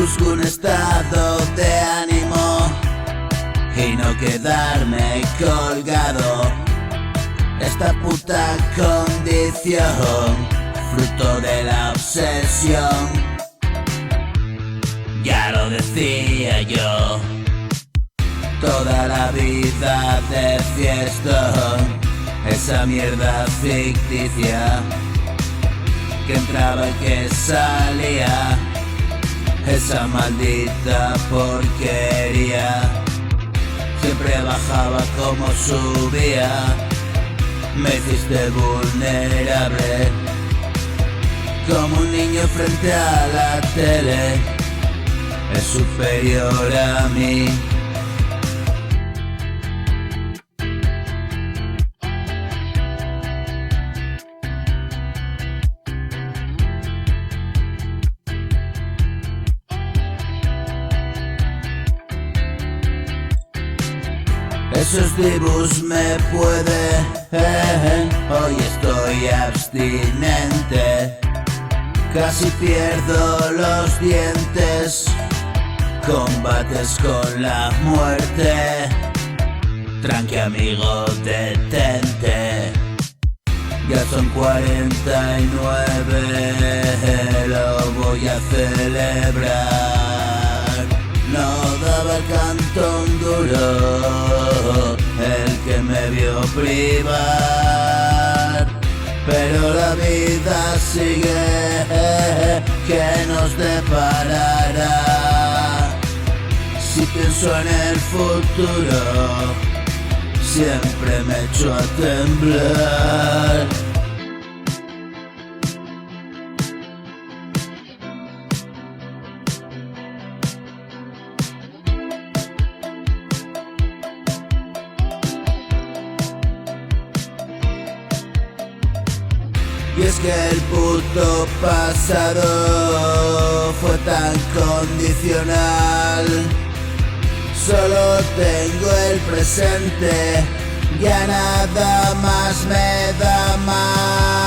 Busco un estado de ánimo y no quedarme colgado. Esta puta condición, fruto de la obsesión. Ya lo decía yo, toda la vida de fiestón, esa mierda ficticia que entraba y que salía, esa maldita porquería, siempre bajaba como subía. Me hiciste vulnerable, como un niño frente a la tele, es superior a mí. Esos dibujos me pueden, hoy estoy abstinente, casi pierdo los dientes, combates con la muerte, tranqui amigo, detente, ya son 49, lo voy a celebrar, no daba el cantón duro el que me vio privar, pero la vida sigue, que nos deparará. Si pienso en el futuro, siempre me echo a temblar. Y es que el puto pasado fue tan condicional. Solo tengo el presente, ya nada más me da mal.